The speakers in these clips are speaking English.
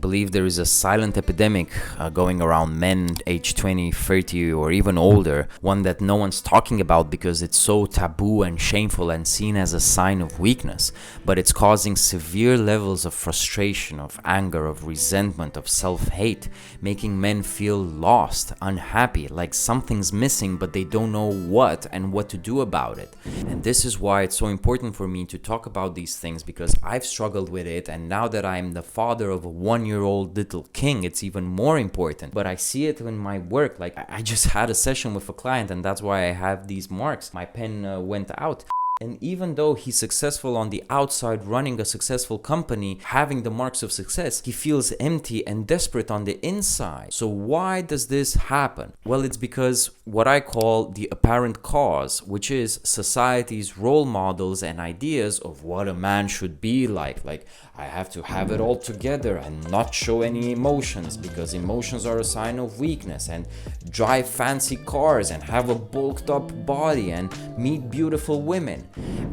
believe there is a silent epidemic going around men age 20, 30, or even older, one that no one's talking about because it's so taboo and shameful and seen as a sign of weakness, but it's causing severe levels of frustration, of anger, of resentment, of self-hate, making men feel lost, unhappy, like something's missing but they don't know what and what to do about it. And this is why it's so important for me to talk about these things, because I've struggled with it, and now that I'm the father of a 1-year-old little king, it's even more important. But I see it in my work. Like, I just had a session with a client, and that's why I have these marks. My pen went out. And even though he's successful on the outside, running a successful company, having the marks of success, he feels empty and desperate on the inside. So why does this happen? Well, it's because what I call the apparent cause, which is society's role models and ideas of what a man should be like. Like, I have to have it all together and not show any emotions because emotions are a sign of weakness, and drive fancy cars and have a bulked up body and meet beautiful women.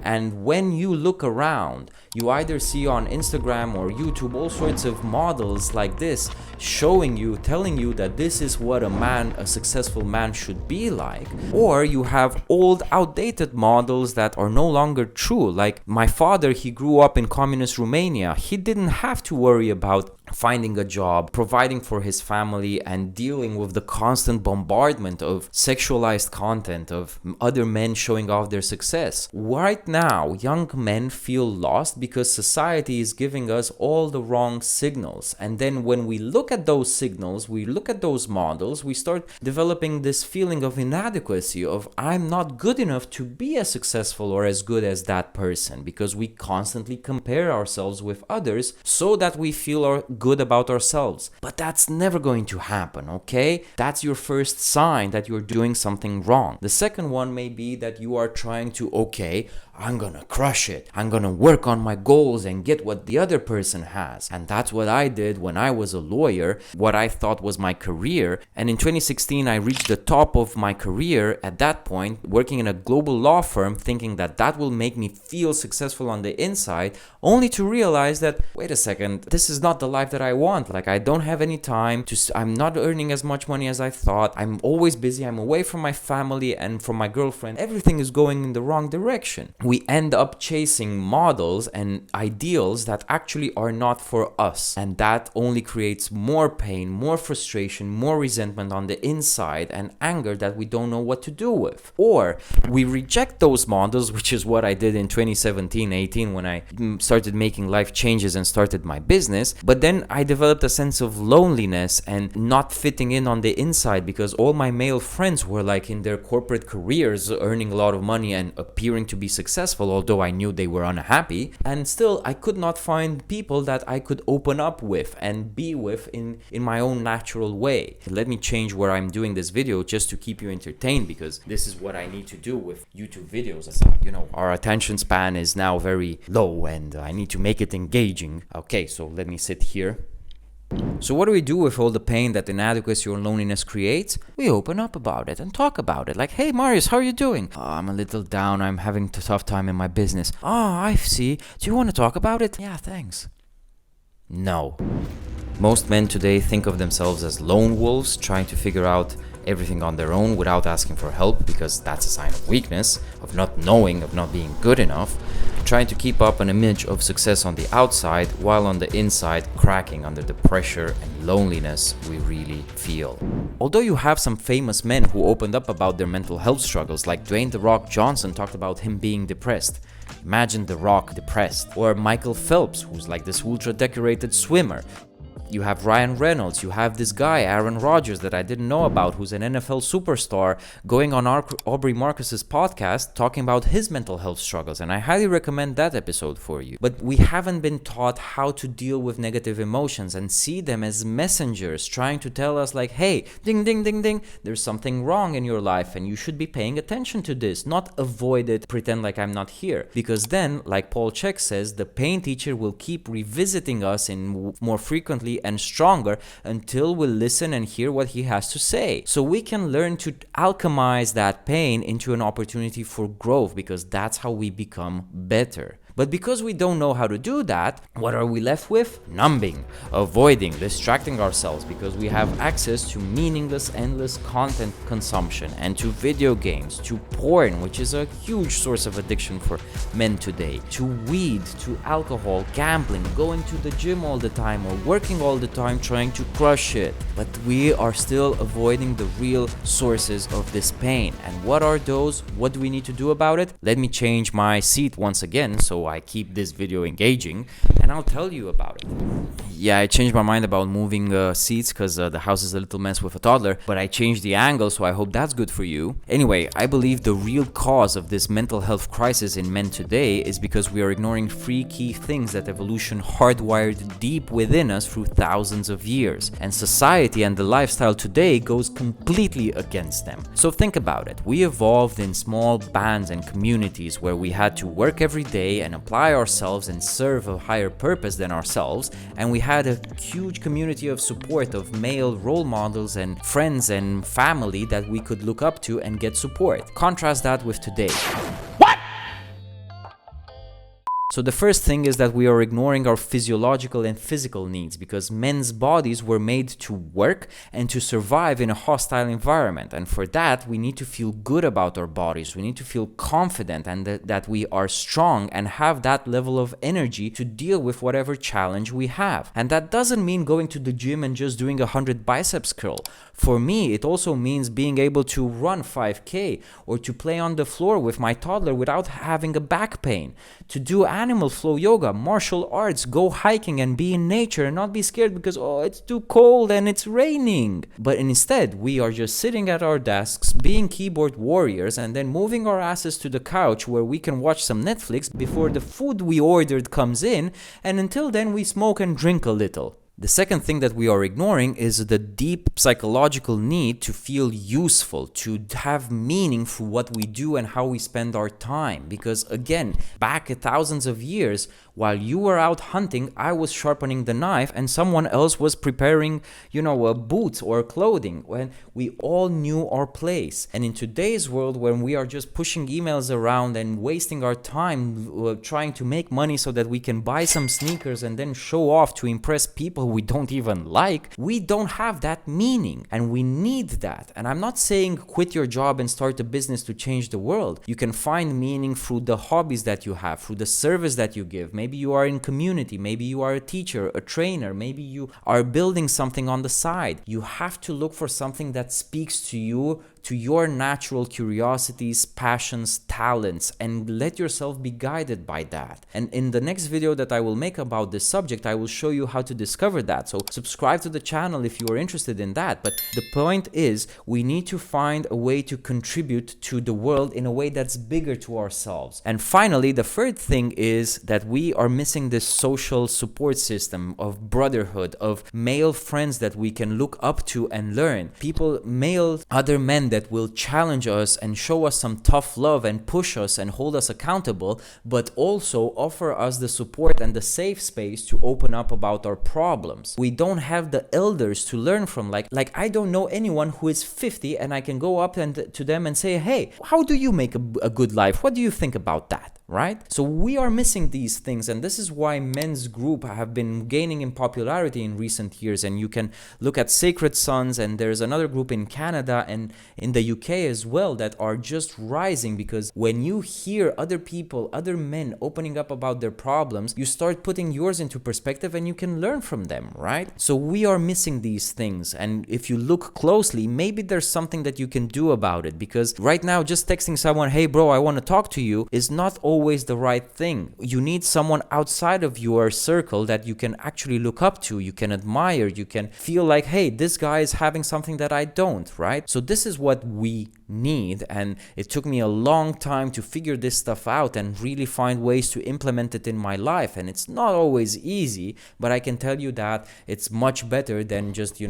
And when you look around, you either see on Instagram or YouTube all sorts of models like this showing you, telling you that this is what a successful man should be like, or you have old, outdated models that are no longer true. Like my father, he grew up in communist Romania. He didn't have to worry about finding a job, providing for his family, and dealing with the constant bombardment of sexualized content, of other men showing off their success. Right now, young men feel lost because society is giving us all the wrong signals. And then when we look at those signals, we look at those models, we start developing this feeling of inadequacy, of I'm not good enough to be as successful or as good as that person, because we constantly compare ourselves with others so that we feel good about ourselves. But that's never going to happen, okay? That's your first sign that you're doing something wrong. The second one may be that you are trying to, okay, I'm gonna crush it. I'm gonna work on my goals and get what the other person has. And that's what I did when I was a lawyer, what I thought was my career. And in 2016, I reached the top of my career at that point, working in a global law firm, thinking that that will make me feel successful on the inside, only to realize that, wait a second, this is not the life that I want. Like, I don't have any time I'm not earning as much money as I thought. I'm always busy. I'm away from my family and from my girlfriend. Everything is going in the wrong direction. We end up chasing models and ideals that actually are not for us. And that only creates more pain, more frustration, more resentment on the inside, and anger that we don't know what to do with. Or we reject those models, which is what I did in 2017-18 when I started making life changes and started my business. But then I developed a sense of loneliness and not fitting in on the inside, because all my male friends were like in their corporate careers, earning a lot of money and appearing to be successful, although I knew they were unhappy. And still, I could not find people that I could open up with and be with in my own natural way. Let me change where I'm doing this video just to keep you entertained, because this is what I need to do with YouTube videos. Our attention span is now very low and I need to make it engaging. Okay, so let me sit here. So what do we do with all the pain that inadequacy or loneliness creates? We open up about it and talk about it. Like, hey Marius, how are you doing? Oh, I'm a little down. I'm having a tough time in my business. Oh, I see. Do you want to talk about it? Yeah, thanks. No. Most men today think of themselves as lone wolves, trying to figure out everything on their own without asking for help, because that's a sign of weakness, of not knowing, of not being good enough, trying to keep up an image of success on the outside while on the inside cracking under the pressure and loneliness we really feel. Although you have some famous men who opened up about their mental health struggles, like Dwayne "The Rock" Johnson talked about him being depressed. Imagine The Rock depressed. Or Michael Phelps, who's like this ultra decorated swimmer. You have Ryan Reynolds, you have this guy, Aaron Rodgers, that I didn't know about, who's an NFL superstar, going on Aubrey Marcus's podcast talking about his mental health struggles, and I highly recommend that episode for you. But we haven't been taught how to deal with negative emotions and see them as messengers trying to tell us like, hey, ding, ding, ding, ding, there's something wrong in your life and you should be paying attention to this, not avoid it, pretend like I'm not here. Because then, like Paul Chek says, the pain teacher will keep revisiting us in more frequently and stronger until we listen and hear what he has to say. So we can learn to alchemize that pain into an opportunity for growth, because that's how we become better. But because we don't know how to do that, what are we left with? Numbing, avoiding, distracting ourselves, because we have access to meaningless, endless content consumption, and to video games, to porn, which is a huge source of addiction for men today, to weed, to alcohol, gambling, going to the gym all the time, or working all the time trying to crush it. But we are still avoiding the real sources of this pain. And what are those? What do we need to do about it? Let me change my seat once again so I keep this video engaging, and I'll tell you about it. Yeah, I changed my mind about moving seats because the house is a little mess with a toddler, but I changed the angle, so I hope that's good for you. Anyway, I believe the real cause of this mental health crisis in men today is because we are ignoring three key things that evolution hardwired deep within us through thousands of years, and society and the lifestyle today goes completely against them. So think about it. We evolved in small bands and communities where we had to work every day and apply ourselves and serve a higher purpose than ourselves, and we had a huge community of support of male role models and friends and family that we could look up to and get support. Contrast that with today. So the first thing is that we are ignoring our physiological and physical needs, because men's bodies were made to work and to survive in a hostile environment. And for that, we need to feel good about our bodies. We need to feel confident and that we are strong and have that level of energy to deal with whatever challenge we have. And that doesn't mean going to the gym and just doing 100 biceps curl. For me, it also means being able to run 5K or to play on the floor with my toddler without having a back pain, to do animal flow yoga, martial arts, go hiking and be in nature and not be scared because, oh, it's too cold and it's raining. But instead, we are just sitting at our desks, being keyboard warriors, and then moving our asses to the couch where we can watch some Netflix before the food we ordered comes in, and until then we smoke and drink a little. The second thing that we are ignoring is the deep psychological need to feel useful, to have meaning for what we do and how we spend our time. Because again, back thousands of years, while you were out hunting, I was sharpening the knife and someone else was preparing, boots or clothing, when we all knew our place. And in today's world, when we are just pushing emails around and wasting our time trying to make money so that we can buy some sneakers and then show off to impress people we don't even like, we don't have that meaning, and we need that. And I'm not saying quit your job and start a business to change the world. You can find meaning through the hobbies that you have, through the service that you give. Maybe you are in community, maybe you are a teacher, a trainer, maybe you are building something on the side. You have to look for something that speaks to you, to your natural curiosities, passions, talents, and let yourself be guided by that. And in the next video that I will make about this subject, I will show you how to discover that. So subscribe to the channel if you are interested in that. But the point is, we need to find a way to contribute to the world in a way that's bigger to ourselves. And finally, the third thing is that we are missing this social support system of brotherhood, of male friends that we can look up to and learn. Other men that will challenge us and show us some tough love and push us and hold us accountable, but also offer us the support and the safe space to open up about our problems. We don't have the elders to learn from. Like I don't know anyone who is 50 and I can go up to them and say, hey, how do you make a good life? What do you think about that? Right? So we are missing these things, and this is why men's group have been gaining in popularity in recent years. And you can look at Sacred Sons, and there's another group in Canada and in the UK as well that are just rising, because when you hear other people, other men opening up about their problems, you start putting yours into perspective and you can learn from them, right? So we are missing these things, and if you look closely, maybe there's something that you can do about it, because right now just texting someone, hey bro, I want to talk to you, is not always the right thing. You need someone outside of your circle that you can actually look up to, you can admire, you can feel like, hey, this guy is having something that I don't, right? So this is what we need, and it took me a long time to figure this stuff out and really find ways to implement it in my life. And it's not always easy, but I can tell you that it's much better than just,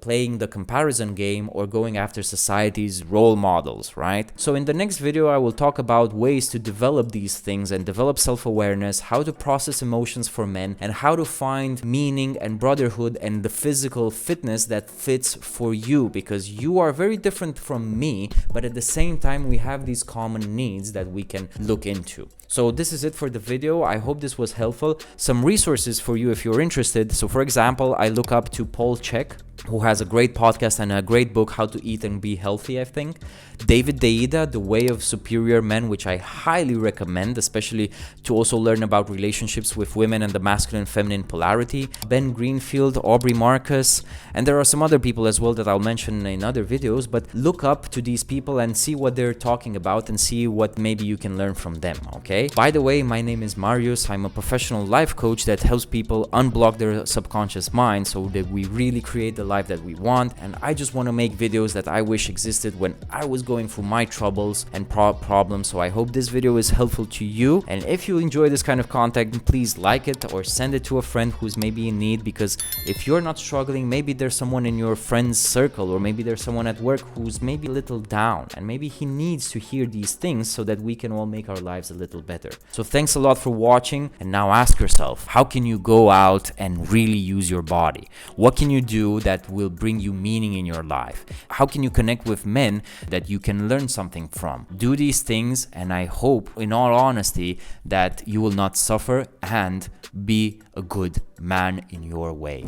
playing the comparison game or going after society's role models, right? So in the next video, I will talk about ways to develop these these things and develop self-awareness, how to process emotions for men, and how to find meaning and brotherhood and the physical fitness that fits for you, because you are very different from me, but at the same time we have these common needs that we can look into. So this is it for the video. I hope this was helpful. Some resources for you if you're interested. So for example, I look up to Paul Chek, who has a great podcast and a great book, How to Eat and Be Healthy, I think. David Deida, The Way of Superior Men, which I highly recommend, especially to also learn about relationships with women and the masculine-feminine polarity. Ben Greenfield, Aubrey Marcus, and there are some other people as well that I'll mention in other videos, but look up to these people and see what they're talking about and see what maybe you can learn from them, okay? By the way, my name is Marius. I'm a professional life coach that helps people unblock their subconscious mind so that we really create the life that we want. And I just want to make videos that I wish existed when I was going through my troubles and problems. So I hope this video is helpful to you, and if you enjoy this kind of content, please like it or send it to a friend who's maybe in need, because if you're not struggling, maybe there's someone in your friend's circle, or maybe there's someone at work who's maybe a little down, and maybe he needs to hear these things so that we can all make our lives a little better. So thanks a lot for watching, and now ask yourself, how can you go out and really use your body? What can you do that will bring you meaning in your life? How can you connect with men that you can learn something from? Do these things, and I hope, in all honesty, that you will not suffer and be a good man in your way.